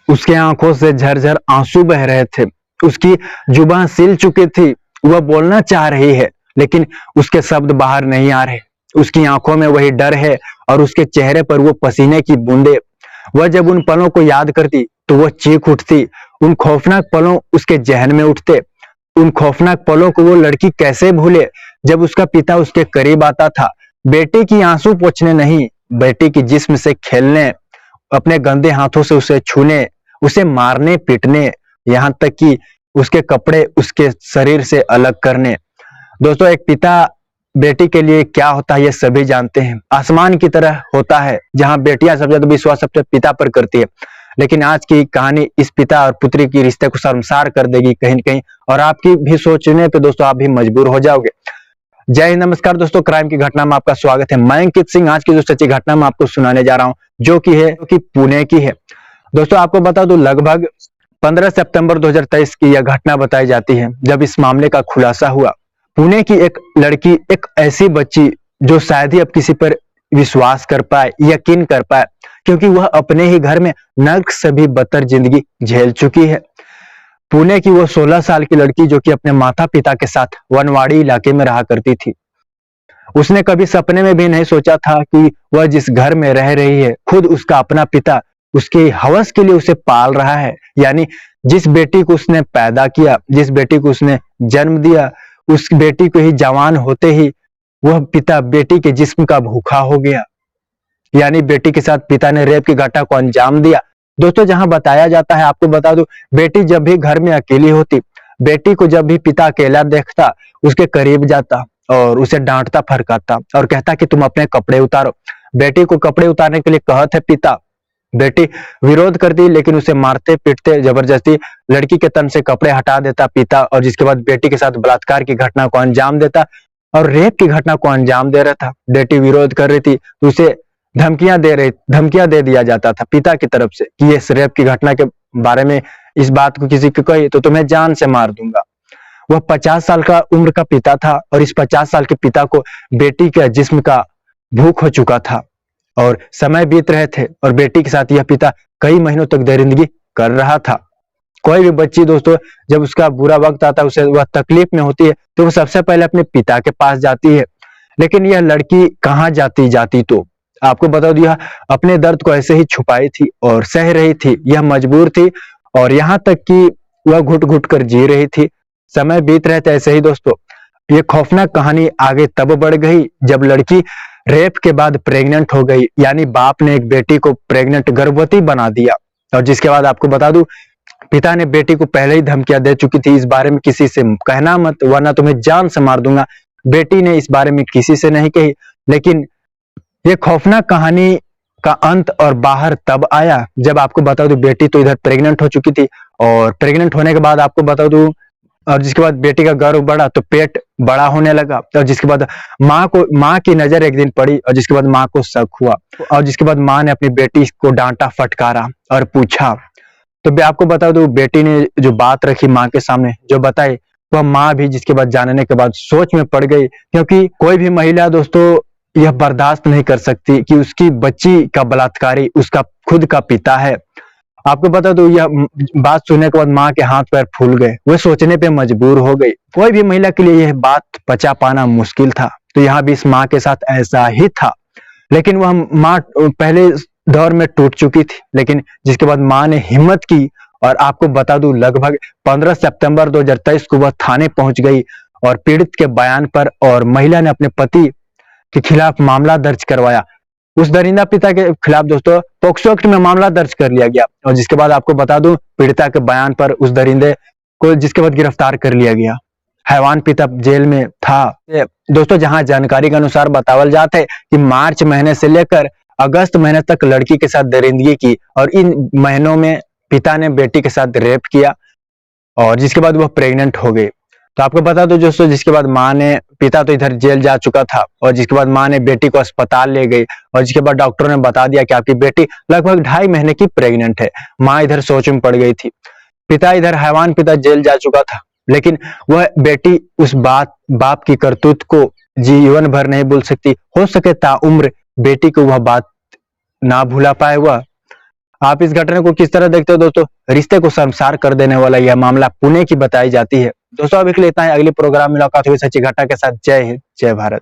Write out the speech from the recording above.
उसके आंखों से झरझर आंसू बह रहे थे। उसकी जुबान सिल चुकी थी। वह बोलना चाह रही है लेकिन उसके शब्द बाहर नहीं आ रहे। उसकी आंखों में वही डर है और उसके चेहरे पर वो पसीने की बूंदे। वह जब उन पलों को याद करती तो वह चीख उठती। उन खौफनाक पलों उसके जहन में उठते। उन खौफनाक पलों को वो लड़की कैसे भूले जब उसका पिता उसके करीब आता था, बेटी की आंसू पोंछने नहीं, बेटी की जिस्म से खेलने, अपने गंदे हाथों से उसे छूने, उसे मारने पीटने, यहाँ तक कि उसके कपड़े उसके शरीर से अलग करने। दोस्तों, एक पिता बेटी के लिए क्या होता है ये सभी जानते हैं। आसमान की तरह होता है जहां बेटियां सबसे ज्यादा विश्वास अपने पिता पर करती है, लेकिन आज की कहानी इस पिता और पुत्री की रिश्ते को शर्मसार कर देगी कहीं न कहीं, और आपकी भी सोचने पे दोस्तों आप भी मजबूर हो जाओगे। जय हिंद, नमस्कार दोस्तों, क्राइम की घटना में आपका स्वागत है। मैं अंकित सिंह आज की जो सच्ची घटना मैं आपको सुनाने जा रहा हूं जो कि पुणे की है। दोस्तों, आपको बता दूं, लगभग 15 सितंबर 2023 की यह घटना बताई जाती है जब इस मामले का खुलासा हुआ। पुणे की एक लड़की, एक ऐसी बच्ची जो शायद ही अब किसी पर विश्वास कर पाए, यकीन कर पाए, क्योंकि वह अपने ही घर में नर्क से भी बदतर जिंदगी झेल चुकी है। पुणे की वो 16 साल की लड़की जो कि अपने माता पिता के साथ वनवाड़ी इलाके में रहा करती थी। उसने कभी सपने में भी नहीं सोचा था कि वह जिस घर में रह रही है, खुद उसका अपना पिता उसके हवस के लिए उसे पाल रहा है। यानी जिस बेटी को उसने पैदा किया, जिस बेटी को उसने जन्म दिया, उस बेटी को ही जवान होते ही वह पिता बेटी के जिस्म का भूखा हो गया। यानी बेटी के साथ पिता ने रेप की घटना को अंजाम दिया। दोस्तों, जहां बताया जाता है, आपको बता दूं, बेटी जब भी घर में अकेली होती, बेटी को जब भी पिता अकेला देखता, उसके करीब जाता और उसे डांटता फरकाता और कहता कि तुम अपने कपड़े उतारो। बेटी को कपड़े उतारने के लिए कहते पिता, बेटी विरोध करती, लेकिन उसे मारते पीटते जबरदस्ती लड़की के तन से कपड़े हटा देता पिता, और जिसके बाद बेटी के साथ बलात्कार की घटना को अंजाम देता और रेप की घटना को अंजाम दे रहा था। बेटी विरोध कर रही थी तो उसे धमकियां दे दिया जाता था पिता की तरफ से कि इस रेप की घटना के बारे में इस बात को किसी को कही तो तुम्हें जान से मार दूंगा। वह 50 साल का उम्र का पिता था और इस 50 साल के पिता को बेटी के जिस्म का भूख हो चुका था और समय बीत रहे थे और बेटी के साथ यह पिता कई महीनों तक दरिंदगी कर रहा था। कोई भी बच्ची दोस्तों, जब उसका बुरा वक्त आता है, उसे वह तकलीफ में होती है, तो वह सबसे पहले अपने पिता के पास जाती है। लेकिन यह लड़की कहाँ जाती तो आपको बता दिया, अपने दर्द को ऐसे ही छुपाई थी और सह रही थी। यह मजबूर थी और यहाँ तक कि वह घुट घुट कर जी रही थी। समय बीत रहे थे ऐसे ही दोस्तों। ये खौफनाक कहानी आगे तब बढ़ गई जब लड़की रेप के बाद प्रेग्नेंट हो गई। यानी बाप ने एक बेटी को प्रेग्नेंट, गर्भवती बना दिया, और जिसके बाद आपको बता दूं, पिता ने बेटी को पहले ही धमकियां दे चुकी थी, इस बारे में किसी से कहना मत वरना तुम्हें जान से मार दूंगा। बेटी ने इस बारे में किसी से नहीं कही। लेकिन ये खौफनाक कहानी का अंत और बाहर तब आया जब आपको बता दूं, बेटी तो इधर प्रेग्नेंट हो चुकी थी और प्रेग्नेंट होने के बाद आपको बता दूं, और जिसके बाद बेटी का गर्भ बढ़ा तो पेट बड़ा होने लगा, और जिसके बाद माँ की नजर एक दिन पड़ी और जिसके बाद माँ को शक हुआ, और जिसके बाद माँ ने अपनी बेटी को डांटा फटकारा और पूछा। तो आपको बता दूं, बेटी ने जो बात रखी माँ के सामने, जो बताई, वह माँ भी जिसके बाद जानने के बाद सोच में पड़ गई, क्योंकि कोई भी महिला दोस्तों यह बर्दाश्त नहीं कर सकती कि उसकी बच्ची का बलात्कारी उसका खुद का पिता है। आपको बता दो, यह बात सुनने के बाद माँ के हाथ पैर फूल गए, वह सोचने पे मजबूर हो गई। कोई भी महिला के लिए यह बात पचा पाना मुश्किल था, तो यहाँ भी इस माँ के साथ ऐसा ही था। लेकिन वह माँ पहले दौर में टूट चुकी थी, लेकिन जिसके बाद माँ ने हिम्मत की और आपको बता दूं, लगभग 15 सितंबर 2023 को वह थाने पहुंच गई और पीड़ित के बयान पर और महिला ने अपने पति के खिलाफ मामला दर्ज करवाया। उस दरिंदा पिता के खिलाफ दोस्तों पोक्सो एक्ट में मामला दर्ज कर लिया गया, और जिसके बाद आपको बता दूं, पीड़िता के बयान पर उस दरिंदे को जिसके बाद गिरफ्तार कर लिया गया। हैवान पिता जेल में था। दोस्तों, जहां जानकारी के अनुसार बतावल जाता है कि मार्च महीने से लेकर अगस्त महीने तक लड़की के साथ दरिंदगी की, और इन महीनों में पिता ने बेटी के साथ रेप किया और जिसके बाद वह प्रेग्नेंट हो गई। तो आपको बता दो दोस्तों, जिसके बाद माँ ने, पिता तो इधर जेल जा चुका था, और जिसके बाद माँ ने बेटी को अस्पताल ले गई, और जिसके बाद डॉक्टरों ने बता दिया कि आपकी बेटी लगभग 2.5 महीने की प्रेग्नेंट है। माँ इधर सोच में पड़ गई थी। पिता इधर, हैवान पिता, जेल जा चुका था, लेकिन वह बेटी उस बाप की करतूत को जीवन भर नहीं भूल सकती। हो सके ताउम्र बेटी को वह बात ना भूला पाए वह। आप इस घटना को किस तरह देखते हो दोस्तों? रिश्ते को शर्मसार कर देने वाला यह मामला पुणे की बताई जाती है। दोस्तों अभी के लिए इतना ही, अगले प्रोग्राम में मुलाकात हुई सच्ची घटना के साथ। जय हिंद, जय भारत।